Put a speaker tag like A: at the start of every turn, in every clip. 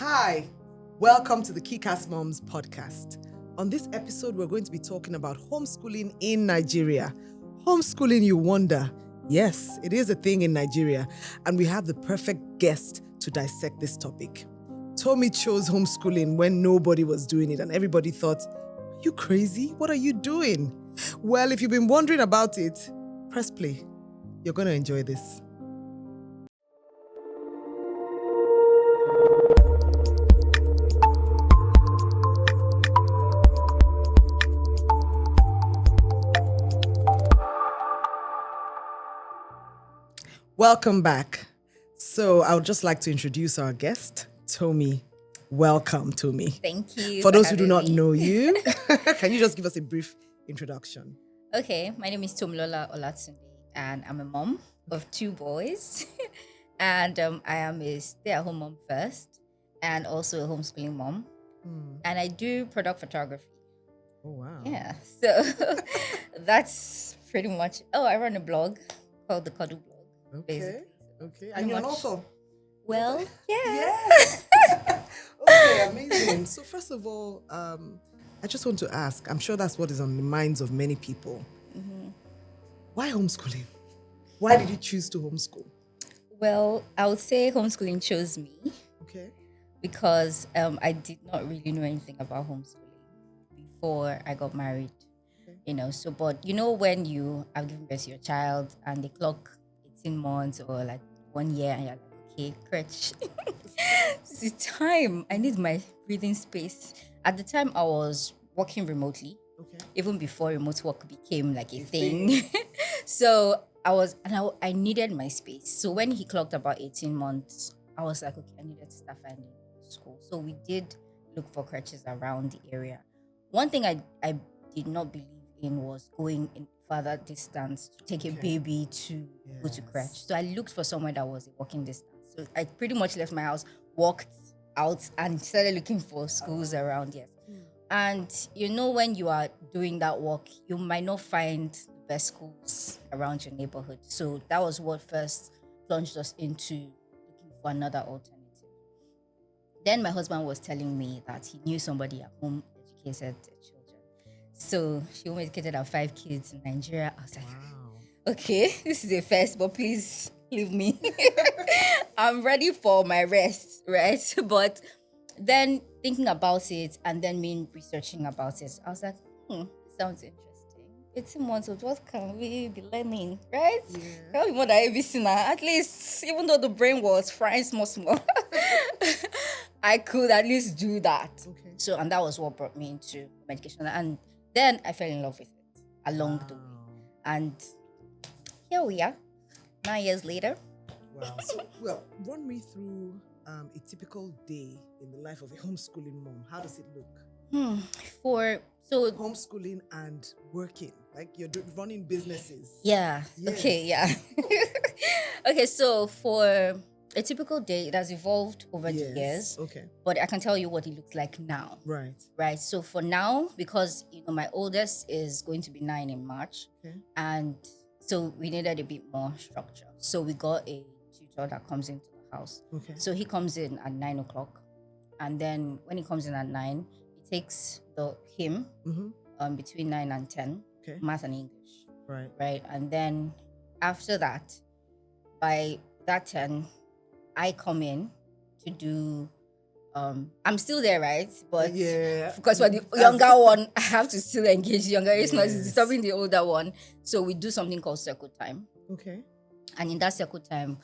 A: Hi, welcome to the Kickassmums podcast. On this episode, we're going to be talking about homeschooling in Nigeria. Homeschooling, you wonder? Yes, it is a thing in Nigeria, and we have the perfect guest to dissect this topic. Tomi chose homeschooling when nobody was doing it, and everybody thought, "Are you crazy? What are you doing?" Well, if you've been wondering about it, press play. You're going to enjoy this. Welcome back. So I would just like to introduce our guest, Tomi. Welcome, Tomi.
B: Thank you.
A: For those who do
B: having
A: not
B: me.
A: know you, can you just give us a brief introduction?
B: Okay, my name is Tomilola Olatunde, and I'm a mom of two boys. and I am a stay-at-home mom first, and also a homeschooling mom. And I do product photography.
A: Oh, wow.
B: Yeah, so that's pretty much. Oh, I run a blog called the Cuddle Blog.
A: Okay.
B: Basically.
A: Okay. And you're an
B: much.
A: author.
B: Well, yeah.
A: Yes. Okay, amazing. So first of all, I just want to ask, I'm sure that's what is on the minds of many people. Why homeschooling? Why did you choose to homeschool?
B: Well, I would say homeschooling chose me.
A: Okay.
B: Because I did not really know anything about homeschooling before I got married.
A: Okay.
B: But when you have given birth to your child and they clock 18 months or like 1 year and you're like, okay, crutch, it's time. I need my breathing space. At the time I was working remotely,
A: Okay.
B: even before remote work became like a thing. So I needed my space. So when he clocked about 18 months, I was like, okay, I needed to start finding school. So we did look for crutches around the area. One thing I did not believe in was going in further distance to take a baby to go to crutch. So I looked for somewhere that was a walking distance. So I pretty much left my house, walked out, and started looking for schools around. Yes. And when you are doing that work, you might not find the best schools around your neighborhood. So that was what first plunged us into looking for another alternative. Then my husband was telling me that he knew somebody at home educated children. So she home educated our 5 kids in Nigeria. I was like,
A: Wow.
B: okay, this is a first, but please leave me. I'm ready for my rest, right? But then thinking about it and then me researching about it, I was like, sounds interesting. 18 months old, what can we be learning, right?
A: Yeah.
B: Tell me more than ABC now. At least, even though the brain was frying small, I could at least do that.
A: Okay.
B: So, and that was what brought me into medication. And then I fell in love with it along the way. And here we are, 9 years later.
A: Wow. So, run me through a typical day in the life of a homeschooling mom. How does it look? Homeschooling and working, like you're running businesses.
B: Yeah.
A: Yes.
B: Okay. Yeah. Okay. So for a typical day, it has evolved over the years.
A: Okay.
B: But I can tell you what it looks like now.
A: Right.
B: Right. So for now, because my oldest is going to be 9 in March, and so we needed a bit more structure. So we got a tutor that comes into the house.
A: Okay.
B: So he comes in at 9 o'clock, and then when he comes in at 9, he takes him between 9 and 10, math and English.
A: Right.
B: Right. And then after that, by that 10, I come in to do. I'm still there, right? But because for the younger one, I have to still engage the younger. It's not disturbing the older one. So we do something called circle time.
A: Okay.
B: And in that circle time,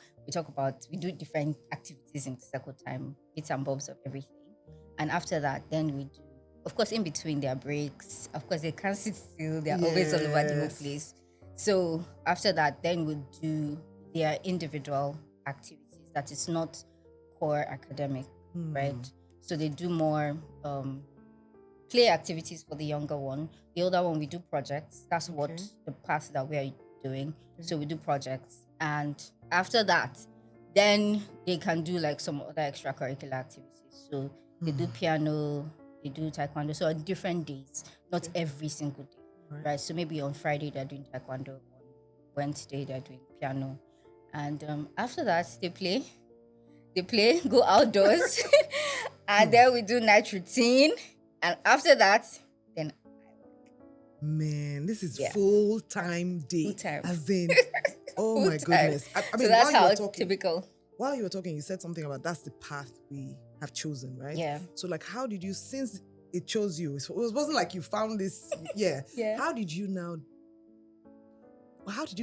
B: we do different activities in circle time, bits and bobs of everything. And after that, then we do, of course, in between their breaks, of course, they can't sit still. They're always all over the whole place. So after that, then we do their individual activities. That is not core academic, right? So they do more play activities for the younger one. The older one, we do projects. That's what the path that we are doing. So we do projects. And after that, then they can do like some other extracurricular activities. So they do piano, they do taekwondo. So on different days, not every single day, right? So maybe on Friday, they're doing taekwondo. On Wednesday, they're doing piano. And after that, they play, go outdoors. And then we do night routine. And after that, then
A: Man, this is
B: Yeah.
A: full-time day.
B: Full-time.
A: As in, oh my
B: full-time.
A: goodness. I
B: So
A: mean,
B: that's
A: while you
B: how
A: were talking,
B: typical.
A: while you were talking, you said something about that's the path we have chosen, right?
B: Yeah.
A: So like, how did you, since it chose you, it wasn't like you found this, yeah.
B: Yeah.
A: How did you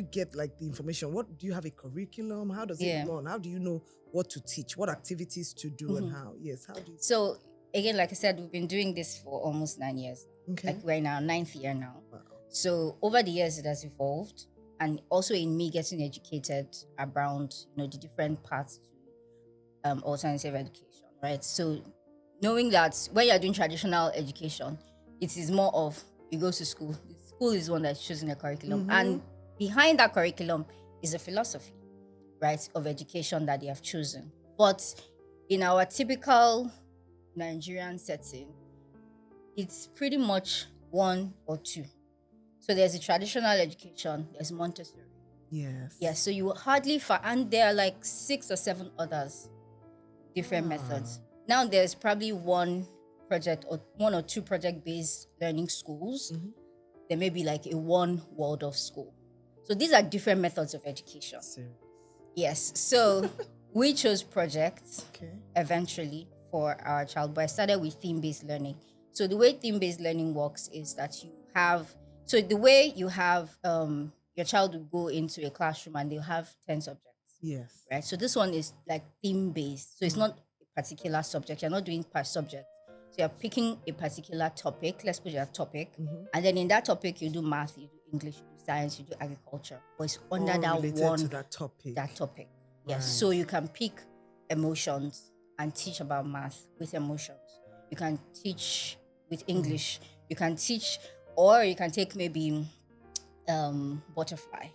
A: get like the information? What do you have a curriculum? How does
B: Yeah.
A: it run? How do you know what to teach, what activities to do and how? Yes, how do you?
B: So again, like I said, we've been doing this for almost 9 years.
A: Okay.
B: Like we're in our 9th year now.
A: Wow.
B: So over the years, it has evolved, and also in me getting educated around, the different paths to alternative education, right? So knowing that when you're doing traditional education, it is more of you go to school. The school is one that's choosing a curriculum, and behind that curriculum is a philosophy, right, of education that they have chosen. But in our typical Nigerian setting, it's pretty much one or two. So there's a traditional education, there's Montessori.
A: Yes.
B: Yeah, so you will hardly find, and there are like 6 or 7 others, different methods. Now there's probably one or two project-based learning schools. There may be like a one Waldorf school. So these are different methods of education.
A: Serious.
B: Yes, so we chose projects
A: Okay.
B: eventually for our child, but I started with theme-based learning. So the way theme-based learning works is that the way you have your child will go into a classroom and they'll have 10 subjects,
A: Yes.
B: right? So this one is like theme-based. So it's not a particular subject. You're not doing per subject. So you're picking a particular topic. Let's put your topic. And then in that topic, you do math, you do English, you do science, you do agriculture. But it's under
A: All
B: that
A: related
B: one
A: to that topic.
B: Yes.
A: Right.
B: So you can pick emotions and teach about math with emotions. You can teach with English. You can teach, or you can take maybe butterfly.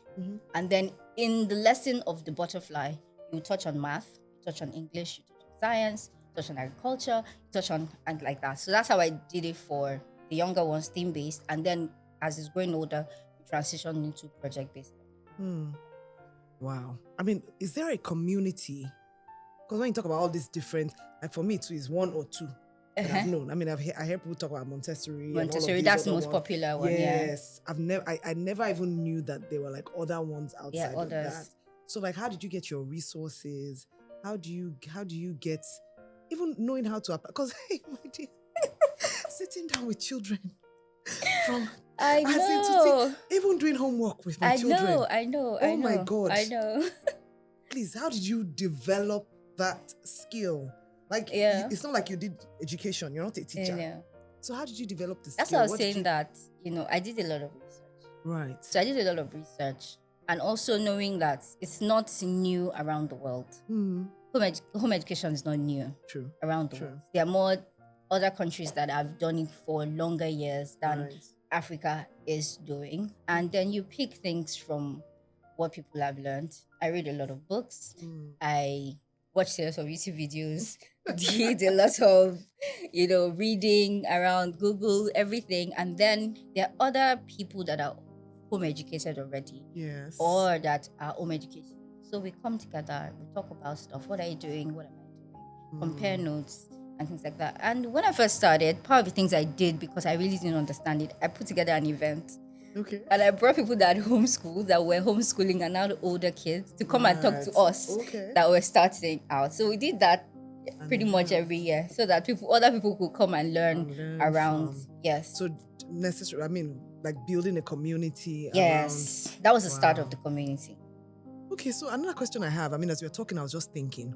B: And then in the lesson of the butterfly, you touch on math, you touch on English, you touch on science, you touch on agriculture, you touch on, and like that. So that's how I did it for the younger ones, theme-based. And then as it's growing older, we transitioned into project-based.
A: Wow. I mean, is there a community? Because when you talk about all these different, like for me too, is one or two that I've known. I mean, I hear people talk about Montessori. And all of
B: Montessori,
A: these
B: that's the
A: other
B: most
A: ones.
B: popular one.
A: Yes. I never even knew that there were like other ones outside of
B: others.
A: that. So like, how did you get your resources? How do you get, even knowing how to apply? Because hey, my dear, sitting down with children from
B: I know.
A: even doing homework with my children.
B: I know.
A: Oh my God.
B: I know.
A: Please, how did you develop that skill? Like, it's not like you did education. You're not a teacher.
B: Yeah.
A: So how did you develop the
B: That's
A: skill?
B: why I was saying that, I did a lot of research.
A: Right.
B: So I did a lot of research, and also knowing that it's not new around the world. Home education is not new
A: True.
B: around the world. There are more other countries that have done it for longer years than Africa is doing. And then you pick things from what people have learned. I read a lot of books. I watched a lot of YouTube videos, did a lot of, reading around Google, everything. And then there are other people that are home educated already.
A: Yes.
B: Or that are home educated. So we come together, we talk about stuff. What are you doing? What am I doing? Compare notes and things like that. And when I first started, part of the things I did, because I really didn't understand it, I put together an event.
A: Okay.
B: And I brought people that homeschooled, that were homeschooling, and now the older kids to come and talk to us that were starting out. So we did that pretty much every year, so that other people could come and learn around. Yes.
A: So necessary. I mean, like building a community.
B: Yes,
A: around.
B: That was the start of the community.
A: Okay, so another question I have. I mean, as we were talking, I was just thinking,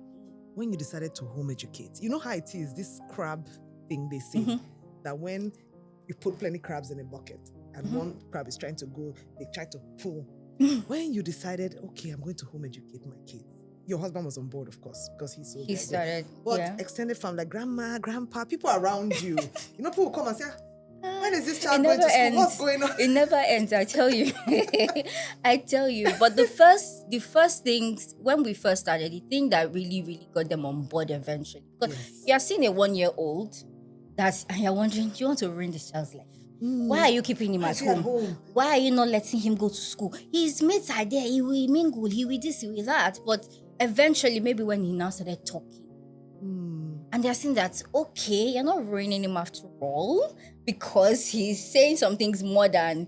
A: when you decided to home educate, you know how it is, this crab thing they say, that when you put plenty crabs in a bucket and one crab is trying to go, they try to pull. When you decided, okay, I'm going to home educate my kids, your husband was on board, of course, because he
B: started.
A: But extended family, like grandma, grandpa, people around you, people will come and say, when is this child going to school?
B: Ends.
A: What's going on?
B: It never ends, I tell you. I tell you. But the first things, when we first started, the thing that really, really got them on board eventually. Because you're seeing a 1-year-old and you're wondering, do you want to ruin this child's life? Why are you keeping him at home? Why are you not letting him go to school? His mates are there. He will mingle. He will this, he will that. But eventually, maybe when he now started talking, And they're saying that, okay, you're not ruining him after all, because he's saying some things more than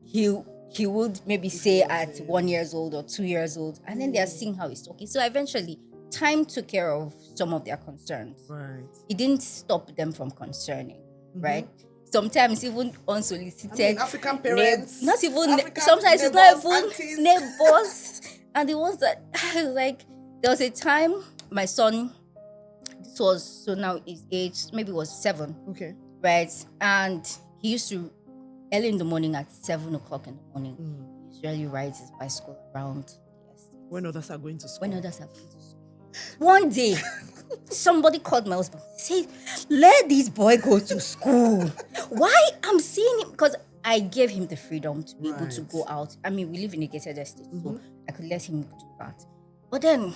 B: he would maybe say at 1 year old or 2 years old. And then they're seeing how he's talking. So eventually, time took care of some of their concerns.
A: Right.
B: It didn't stop them from concerning, right? Sometimes even unsolicited.
A: African parents.
B: Not even,
A: African
B: sometimes
A: neighbors,
B: it's not even
A: aunties.
B: neighbors. And the ones that, like, there was a time my son, this was, so now his age, maybe it was 7.
A: Okay.
B: Right? And he used to, early in the morning at 7 o'clock in the morning, he usually rides his bicycle around the estate.
A: When others are going to school.
B: When others are going to school. One day, somebody called my husband, said, let this boy go to school. Why? I'm seeing him, because I gave him the freedom to be able to go out. I mean, we live in a gated estate, so I could let him do that. But then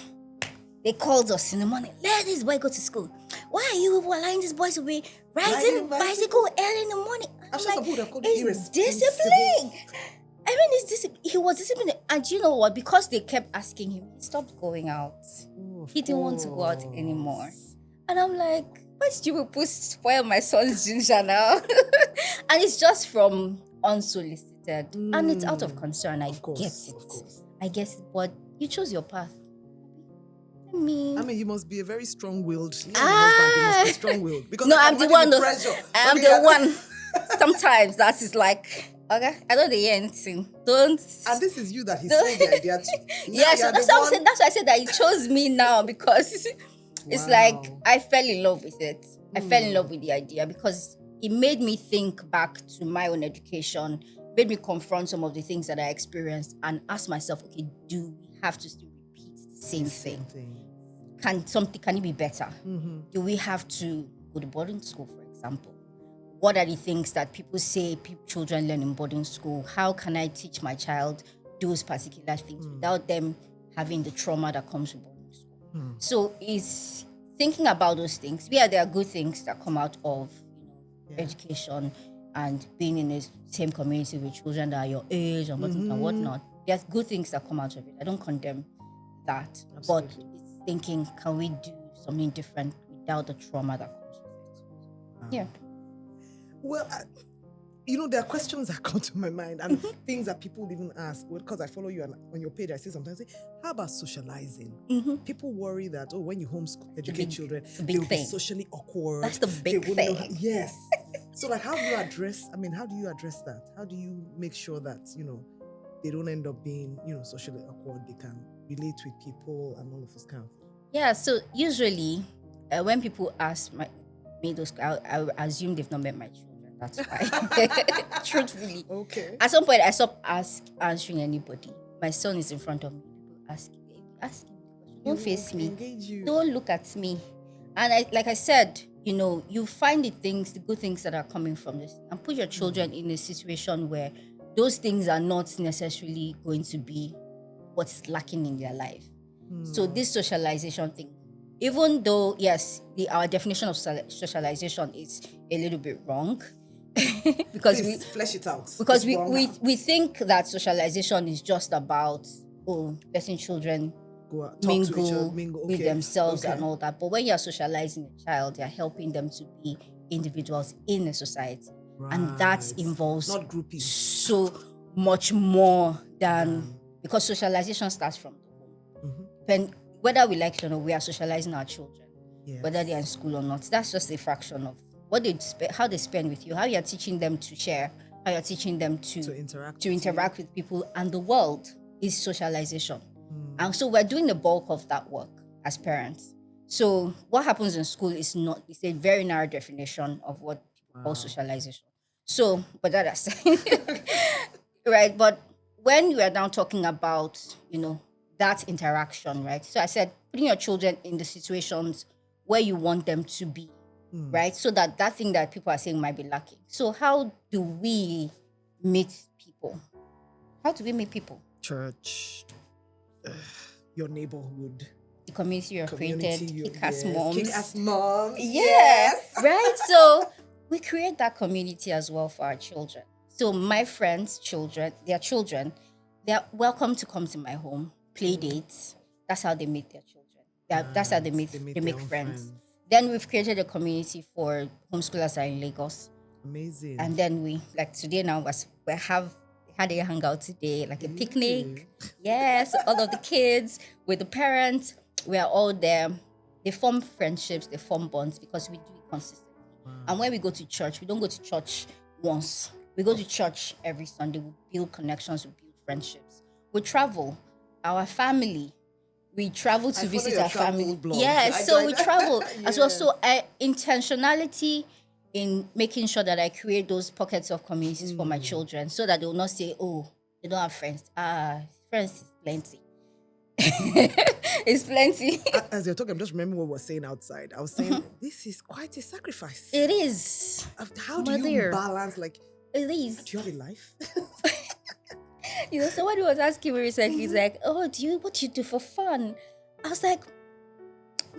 B: they called us in the morning, let this boy go to school. Why are you allowing this boy to be riding bicycle early in the morning? I'm like, it's discipline. I mean, it's discipline. He was disciplined. And you know what? Because they kept asking him, he stopped going out. He didn't want to go out anymore. And I'm like, why did you people spoil my son's ginger now? And it's just from unsolicited. And it's out of concern. I get it. I guess, but you chose your path. I mean,
A: you must be a very strong-willed. You must be strong-willed. Because
B: no, I'm the one. I'm the one. Sometimes that is like, okay, I don't hear anything. Don't. And
A: this is you that he sold the idea to.
B: Yes, so that's why I said that he chose me now, because it's like I fell in love with it. I fell in love with the idea because it made me think back to my own education, made me confront some of the things that I experienced and ask myself, okay, do we have to still repeat the same thing? Can it be better? Do we have to go to boarding school, for example? What are the things that people say children learn in boarding school? How can I teach my child those particular things without them having the trauma that comes with boarding school? So it's thinking about those things. Yeah, there are good things that come out of education and being in the same community with children that are your age and whatnot. There's good things that come out of it. I don't condemn that. Absolutely. But it's thinking, can we do something different without the trauma that comes with it? Yeah.
A: Well, there are questions that come to my mind and things that people even ask. Well, because I follow you on your page, I see sometimes, how about socializing? People worry that, when you educate children, they'll be socially awkward.
B: That's the big thing.
A: Yes. So, how do you address that? How do you make sure that, they don't end up being, socially awkward? They can relate with people and all of those kind of things.
B: Yeah, so usually when people ask me those, I assume they've not met my children. That's why. Truthfully.
A: Okay.
B: At some point, I stopped answering anybody. My son is in front of me. Ask him. Don't face me. Don't look at me. And like I said, you find the good things that are coming from this, and put your children in a situation where those things are not necessarily going to be what's lacking in their life. So this socialization thing, even though, yes, our definition of socialization is a little bit wrong, because
A: please flesh it out.
B: Because we think that socialization is just about letting children mingle with themselves and all that. But when you're socializing a child, you're helping them to be individuals in a society. Right. And that involves
A: not groupies.
B: So much more than because socialization starts from the home. When whether we like it or not, we are socializing our children, whether they're in school or not. That's just a fraction of what how they spend with you, how you're teaching them to share, how you're teaching them to interact with people, and the world is socialization. And so we're doing the bulk of that work as parents. So what happens in school it's a very narrow definition of what people call socialization. So, but that's right. But when we are now talking about, that interaction, right? So I said, putting your children in the situations where you want them to be, right? So that thing that people are saying might be lacking. So how do we meet people? How do we meet people?
A: Church, your neighborhood,
B: the community you're created, Kickassmums.
A: Kickassmums.
B: Yes. Right? So we create that community as well for our children. So my friends' children, they're welcome to come to my home, play dates. That's how they meet their children. That's how they make friends. Then we've created a community for homeschoolers that are in Lagos.
A: Amazing.
B: And then we, like today now, we had a hangout today, like a picnic. Yes, all of the kids with the parents, we are all there. They form friendships, they form bonds because we do it consistently. And when we go to church, we don't go to church once. We go to church every Sunday. We build connections, we build friendships. We travel, our family. We travel to visit our family.
A: Blog.
B: Yes, so we travel as well. So intentionality in making sure that I create those pockets of communities for my children so that they will not say, oh, they don't have friends. Friends is plenty. It's plenty.
A: As you're talking, I'm just remembering what we were saying outside. I was saying, this is quite a sacrifice.
B: It is.
A: How do you balance, like,
B: it is.
A: Do you have a life?
B: Somebody was asking me recently, he's like, oh, what do you do for fun? I was like,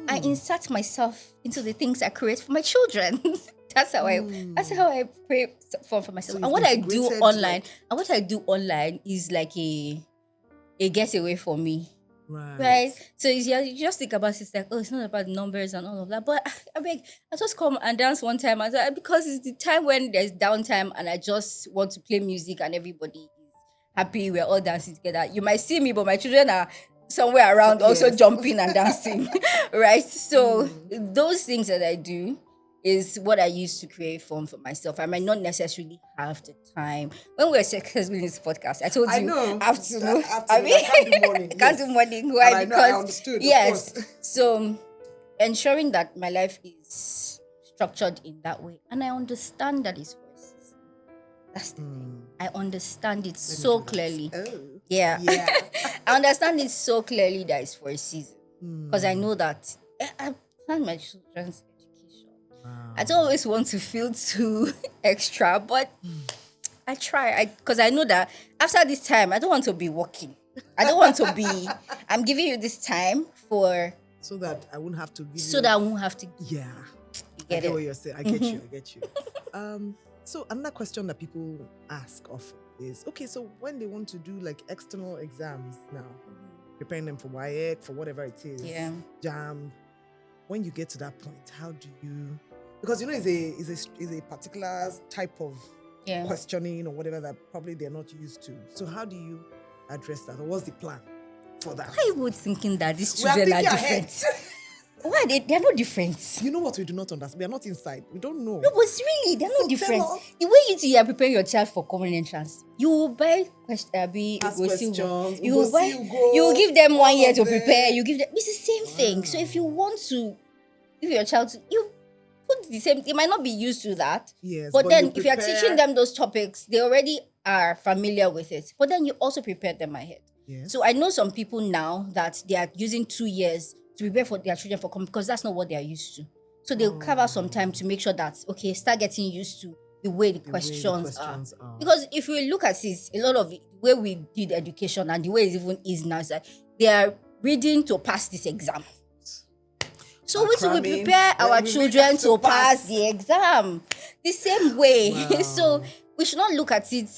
B: I insert myself into the things I create for my children. That's how I pray for myself.
A: So
B: and what I do online, is like a getaway for me. Right. So you just think about it, it's like, oh, it's not about numbers and all of that. But I just come and dance one time because it's the time when there's downtime and I just want to play music and everybody is happy. We're all dancing together. You might see me, but my children are somewhere around also jumping and dancing. Right. So those things that I do is what I use to create fun for myself. I might not necessarily have the time. When we're successful in this podcast, I told you afternoon. I can't do morning. Why? Because
A: I understood.
B: Yes. So ensuring that my life is structured in that way, and I understand that it's for a season. That's the thing. I understand it so clearly. Yeah. I understand it so clearly that it's for a season because I know that I plan my children's. I don't always want to feel too extra, but I try. Because I know that after this time, I don't want to be working. I don't want to be. I'm giving you this time
A: so that I won't have to give
B: so that I won't have to.
A: Yeah.
B: I
A: get what you're saying. I get you. So another question that people ask often is, okay, so when they want to do like external exams now, preparing them for WIEC, for whatever it is, JAM, when you get to that point, how do you? Because it's a particular type of questioning or whatever that probably they're not used to. So how do you address that? Or what's the plan for that?
B: I was thinking that these children are different. Why? They're not different.
A: You know what we do not understand? We are not inside. We don't know.
B: No, but really, they're not different. The way you are preparing your child for common entrance, you will buy questions. You will give them 1 year to prepare. You give them. It's the same thing. So if you want to give your child, you put the same. They might not be used to that.
A: Yes.
B: But then if you are teaching them those topics, they already are familiar with it. But then you also prepare them ahead.
A: Yes.
B: So I know some people now that they are using 2 years to prepare for their children for because that's not what they are used to. So they'll carve out some time to make sure that, okay, start getting used to the way the questions are. Because if we look at this, a lot of it, the way we did education and the way it even is now, is that they are reading to pass this exam. So we prepare our children to pass the exam the same way. Wow. So we should not look at it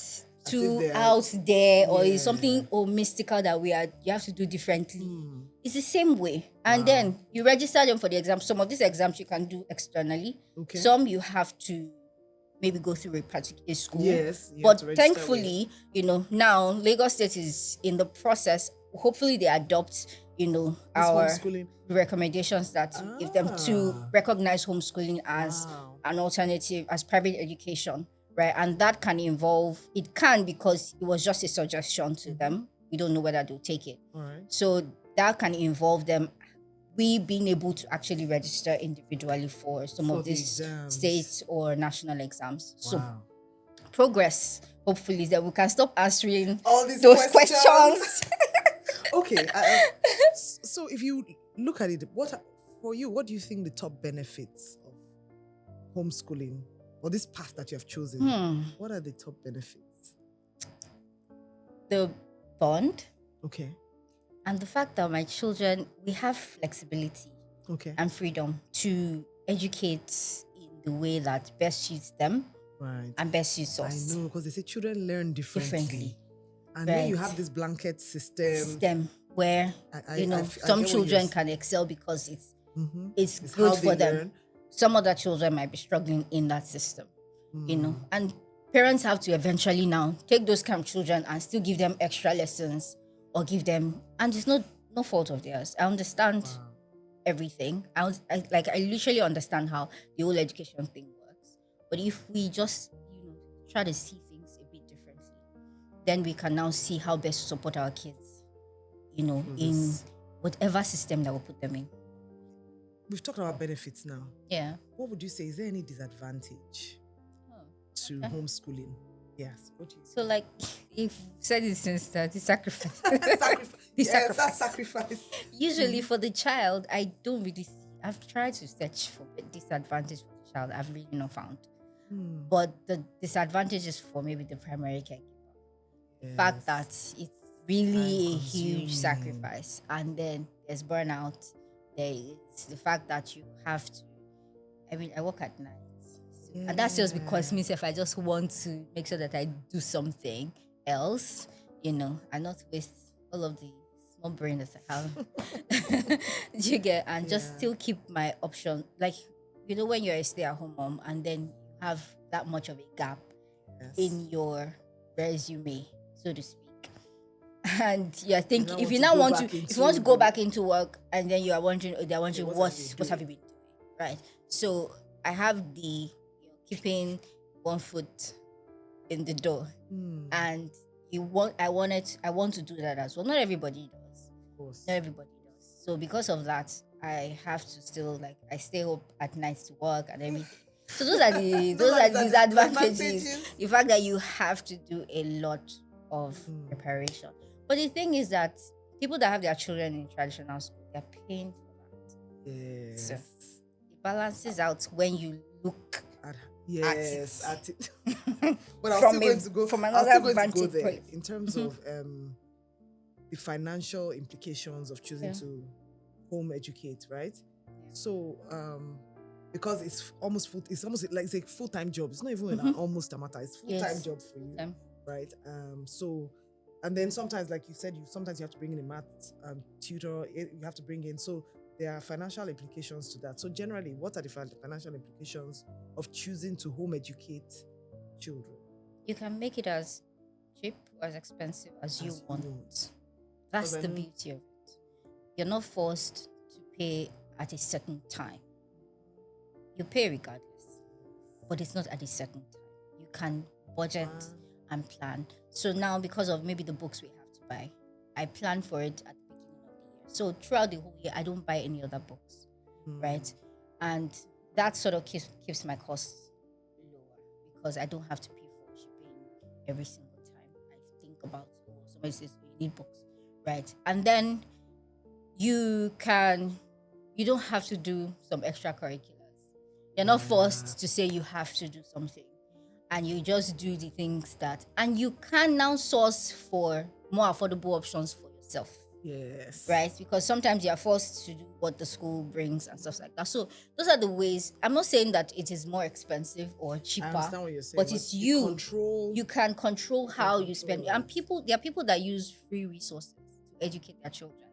B: too out there or it's something mystical that you have to do differently. It's the same way. And then you register them for the exam. Some of these exams you can do externally. Okay. Some you have to maybe go through a particular school. Yes. But thankfully, now Lagos State is in the process. Hopefully they adopt, our recommendations that give them to recognize homeschooling as an alternative, as private education. Right. And that can involve, because it was just a suggestion to them. We don't know whether they'll take it. All right. So that can involve them, we being able to actually register individually for some of these state or national exams. Wow. So progress, hopefully, is that we can stop answering all those questions.
A: Okay. So if you look at it, what do you think the top benefits of homeschooling or this path that you have chosen? What are the top benefits?
B: The bond.
A: Okay.
B: And the fact that my children, we have flexibility and freedom to educate in the way that best suits them and best suits us.
A: I know, because they say children learn differently. And then you have this blanket system
B: where, some children can excel because it's it's
A: It's
B: good
A: how
B: for
A: they
B: them.
A: learn.
B: Some other children might be struggling in that system, and parents have to eventually now take those kind of children and still give them extra lessons or give them, and it's no fault of theirs. I understand everything. I literally understand how the whole education thing works. But if we just try to see things a bit differently, then we can now see how best to support our kids, in whatever system that we put them in.
A: We've talked about benefits now.
B: Yeah.
A: What would you say? Is there any disadvantage to homeschooling? Yes. What do you say?
B: So, like, if said it since the sacrifice.
A: Sacrifice.
B: The
A: Yes,
B: sacrifice.
A: that's sacrifice.
B: Usually for the child, I don't really see. I've tried to search for a disadvantage for the child. I've really not found. But the disadvantage is for maybe the primary caregiver. The fact that it's really a huge sacrifice. And then there's burnout. There is the fact that you have to. I work at night. And that's just because myself, I just want to make sure that I do something else, and not waste all of the small brain that I have. Do you get? And just still keep my option. Like, when you're a stay-at-home mom and then you have that much of a gap in your resume, so to speak. And you're thinking, if you want to go back into work, and then they're wondering what have you been doing, right? So I have the keeping one foot in the door, and I want to do that as well. Not everybody does.
A: Of course.
B: Not everybody does. So because of that, I have to still I stay up at night to work and everything. So those are the disadvantages. The fact that you have to do a lot of preparation. But the thing is that people that have their children in traditional school, they're paying for that.
A: Yes.
B: So it balances out when you look at it.
A: But I'm still going to go
B: from another vantage
A: there
B: point.
A: in terms of the financial implications of choosing to home educate, right? So because it's almost like it's a full-time job. It's not even an almost a matter. It's full-time job for you, right? So, and then sometimes, like you said, sometimes you have to bring in a math tutor. You have to bring in. So there are financial implications to that. So generally, what are the financial implications of choosing to home educate children?
B: You can make it as cheap or as expensive as you want. That's the beauty of it. You're not forced to pay at a certain time. You pay regardless, but it's not at a certain time. You can budget and plan. So now, because of maybe the books we have to buy, I plan for it at the beginning of the year. So throughout the whole year, I don't buy any other books, right? And that sort of keeps my costs lower because I don't have to pay for shipping every single time. I think about, somebody says you need books, right? And then you don't have to do some extracurriculars. You're not forced to say you have to do something. And you just do the things and you can now source for more affordable options for yourself.
A: Yes.
B: Right? Because sometimes you're forced to do what the school brings and stuff like that. So those are the ways. I'm not saying that it is more expensive or cheaper. I
A: understand what you're saying,
B: but it's you. You can control how you spend. And there are people that use free resources to educate their children.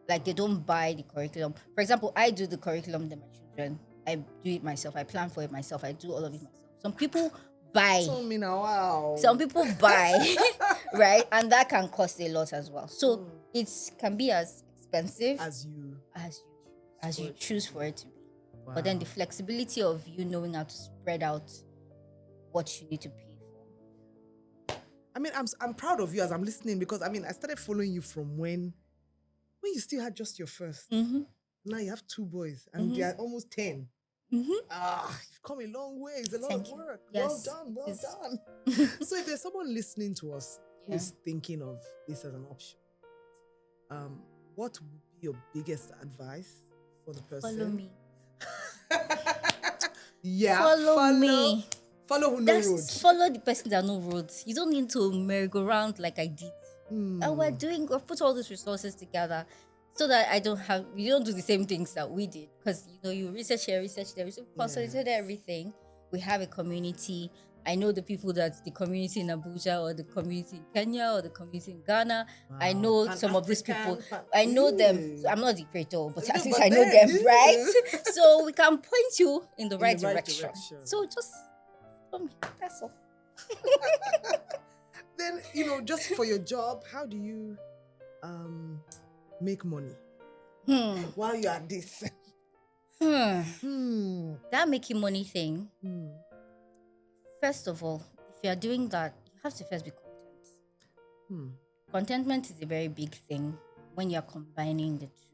B: Like they don't buy the curriculum. For example, I do the curriculum to my children. I do it myself. I plan for it myself. I do all of it myself. Some people buy. Some people buy, right? And that can cost a lot as well. So it can be as expensive as you choose for it to be. Wow. But then the flexibility of you knowing how to spread out what you need to pay for.
A: I mean, I'm proud of you as I'm listening because I started following you from when you still had just your first. Now you have 2 boys and they are almost 10. You've come a long way. It's a lot of work. Yes. Well done. So if there's someone listening to us who is thinking of this as an option, what would be your biggest advice for the person?
B: Follow me.
A: Follow
B: me.
A: Follow who knows road.
B: Follow the person that knows roads. You don't need to merry-go-round like I did. And we've put all these resources together so that we don't do the same things that we did. Because, you research here, research there, we consolidated everything. we have a community. I know the people that the community in Abuja or the community in Kenya or the community in Ghana. I know some of these people. I know them. So I'm not the creator, but at least I know them, right? So we can point you in the right direction. So just that's all.
A: Then, just for your job, how do you make money while you are at this?
B: That making money thing. First of all, if you are doing that, you have to first be content. Contentment is a very big thing when you're combining the two,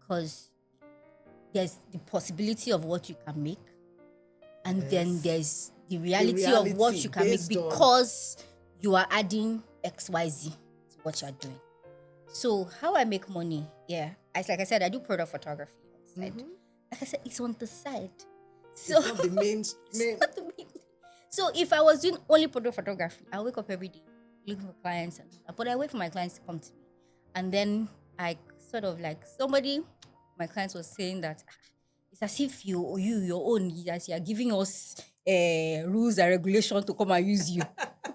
B: because there's the possibility of what you can make, and then there's the reality of what you can make because you are adding XYZ to what you're doing. So how I make money, like I said, I do product photography on the side. Like I said, it's on the side. So
A: it's not the main.
B: Not the main. So if I was doing only product photography, I wake up every day looking for clients, but I wait for my clients to come to me, and then I sort of like my clients was saying that it's as if your own, that you are giving us rules and regulations to come and use you.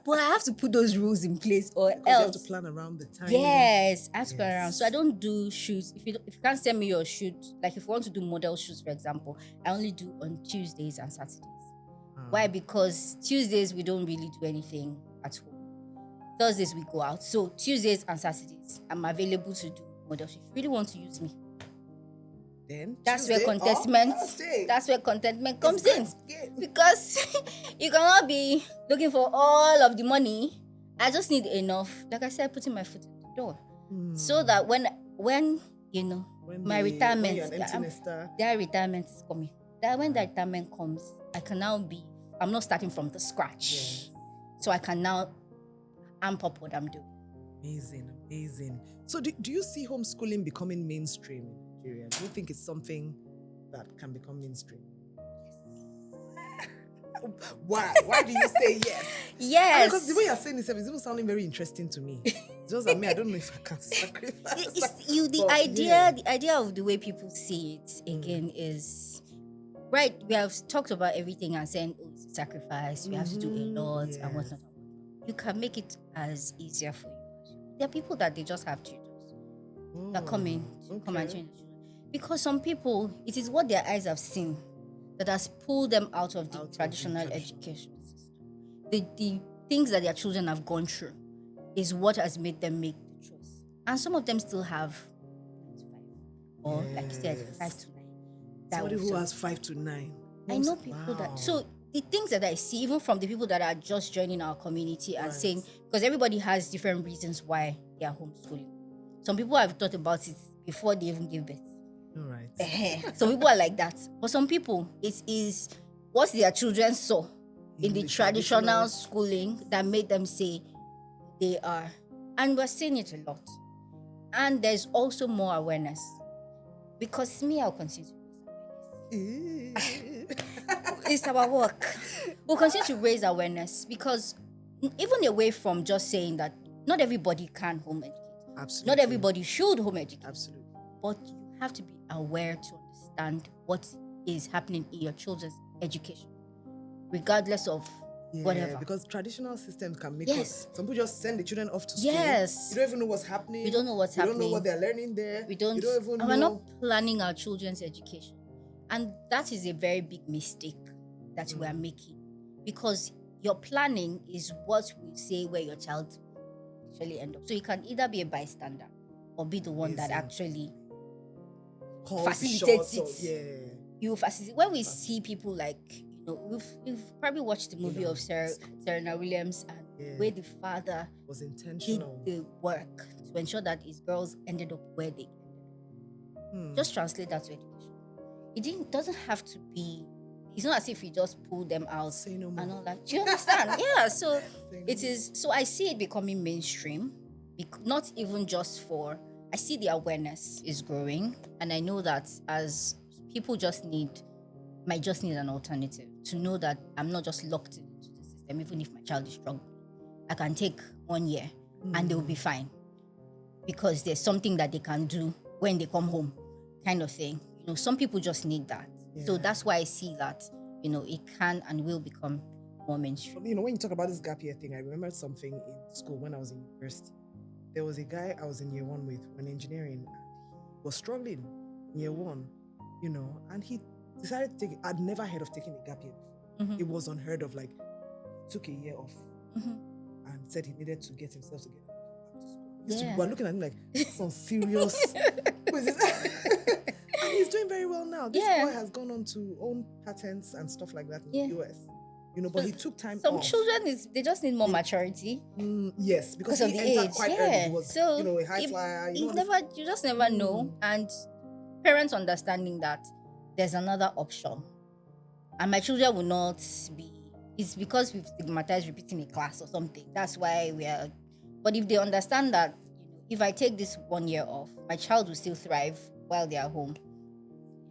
B: But I have to put those rules in place, or else
A: you have to plan around the time.
B: Yes, I have to plan around. So I don't do shoots. If you can't send me your shoot, like if you want to do model shoots, for example, I only do on Tuesdays and Saturdays. Why? Because Tuesdays we don't really do anything at home. Thursdays we go out. So Tuesdays and Saturdays I'm available to do model shoots. If you really want to use me,
A: then
B: that's where contentment comes in. Because you cannot be looking for all of the money. I just need enough, like I said, putting my foot in the door. So that when my retirement, their retirement is coming. That when that retirement comes, I'm not starting from the scratch.
A: Yes.
B: So I can now amp up what I'm doing.
A: Amazing. So do you see homeschooling becoming mainstream in Nigeria? Do you think it's something that can become mainstream? Yes. Why do you say yes?
B: Yes.
A: Because the way you're saying this is even sounding very interesting to me. Just I don't know if I can sacrifice.
B: The idea of the way people see it again is right. We have talked about everything and saying, it's a sacrifice, we have to do a lot and whatnot. You can make it as easier for you. There are people that they just have tutors that come in to come and train the children. Because some people, it is what their eyes have seen that has pulled them out of the traditional education system. The things that their children have gone through is what has made them make the choice. And some of them still have 9 to 5, or like you said, 5 to 9.
A: Somebody who has 5 to 9.
B: I know people that. So the things that I see, even from the people that are just joining our community and saying, because everybody has different reasons why they are homeschooling. Some people have thought about it before they even give birth.
A: All right.
B: Some people are like that. But some people, it is what their children saw in the traditional schooling that made them say they are. And we're seeing it a lot. And there's also more awareness. Because I'll continue to raise awareness. It's our work. We'll continue to raise awareness, because even away from just saying that not everybody can home educate.
A: Absolutely.
B: Not everybody should home educate.
A: Absolutely.
B: But you have to be aware to understand what is happening in your children's education, regardless of whatever.
A: Because traditional systems can make us. Some people just send the children off to school.
B: Yes.
A: You don't even know what's happening.
B: We don't know what's happening.
A: We don't know what they're learning there.
B: We don't
A: even know.
B: We're not planning our children's education. And that is a very big mistake that we are making. Because your planning is what will say where your child actually end up. So you can either be a bystander or be the one that actually facilitates it. You facilitate. When we see people like, we've probably watched the movie of Serena Williams, and where the father
A: was intentional,
B: did the work to ensure that his girls ended up where they ended up. Just translate that to education. It doesn't have to be. It's not as if you just pull them out and all that. Do you understand? So it is. So I see it becoming mainstream, not even just for. I see the awareness is growing, and I know that as people might just need an alternative to know that I'm not just locked into the system. Even if my child is struggling, I can take 1 year and they will be fine, because there's something that they can do when they come home, kind of thing. Some people just need that. So that's why I see that, it can and will become more mainstream.
A: When you talk about this gap year thing, I remember something in school when I was in university. There was a guy I was in year one with in engineering, and he was struggling in year one, and he decided to take. I'd never heard of taking a gap year before. It was unheard of. Like, he took a year off and said he needed to get himself together. We were looking at him like, some serious. Who is this? And he's doing very well now. This boy has gone on to own patents and stuff like that in the US. But he took time
B: Some
A: off.
B: children they just need more maturity.
A: Yes, because
B: of
A: he
B: the
A: entered
B: age.
A: quite early. He was, a high flyer.
B: You just never know. And parents understanding that there's another option. And my children will not be. It's because we've stigmatized repeating a class or something. That's why we are. But if they understand that, if I take this 1 year off, my child will still thrive while they are home.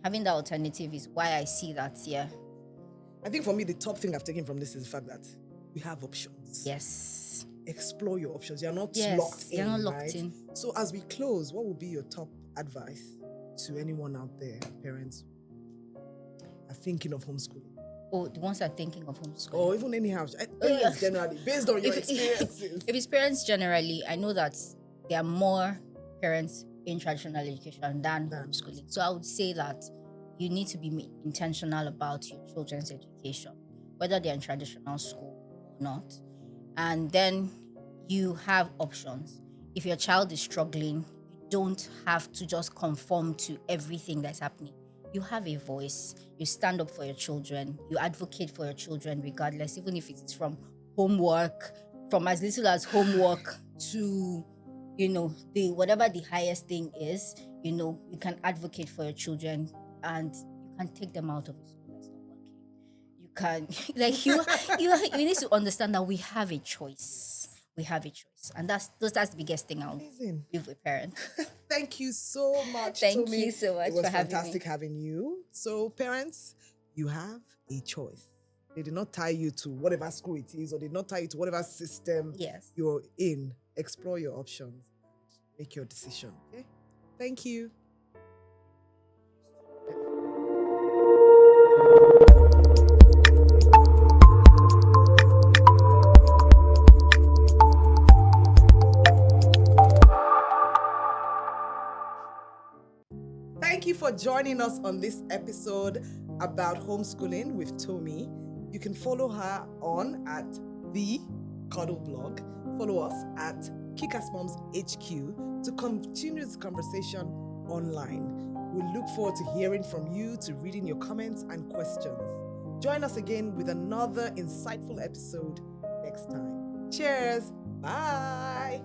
B: Having that alternative is why I see that,
A: I think for me, the top thing I've taken from this is the fact that we have options.
B: Yes.
A: Explore your options. You're not locked in.
B: You're not locked
A: right?
B: in.
A: So as we close, what would be your top advice to anyone out there, parents who are thinking of homeschooling?
B: Oh, the ones that are thinking of homeschooling.
A: Or even any house. Parents generally, based on your experiences.
B: If it's parents generally, I know that there are more parents in traditional education than homeschooling. So I would say that you need to be intentional about your children's education, whether they're in traditional school or not. And then you have options. If your child is struggling, you don't have to just conform to everything that's happening. You have a voice. You stand up for your children. You advocate for your children regardless, even if it's from homework, from as little as homework to, whatever the highest thing is, you can advocate for your children and you can take them out of a school that's not working. You can, you need to understand that we have a choice. We have a choice. And that's the biggest thing I'll leave with parents.
A: Thank you so much,
B: Thank
A: Tomi.
B: you so much
A: It was
B: for having
A: fantastic
B: me.
A: having you. So, parents, you have a choice. They did not tie you to whatever school it is, or they did not tie you to whatever system you're in. Explore your options. Make your decision. Okay? Thank you. Thank you for joining us on this episode about homeschooling with Tomi. You can follow her on at the Cuddle Blog. Follow us at Kickassmums HQ to continue this conversation online. We look forward to hearing from you, to reading your comments and questions. Join us again with another insightful episode next time. Cheers. Bye.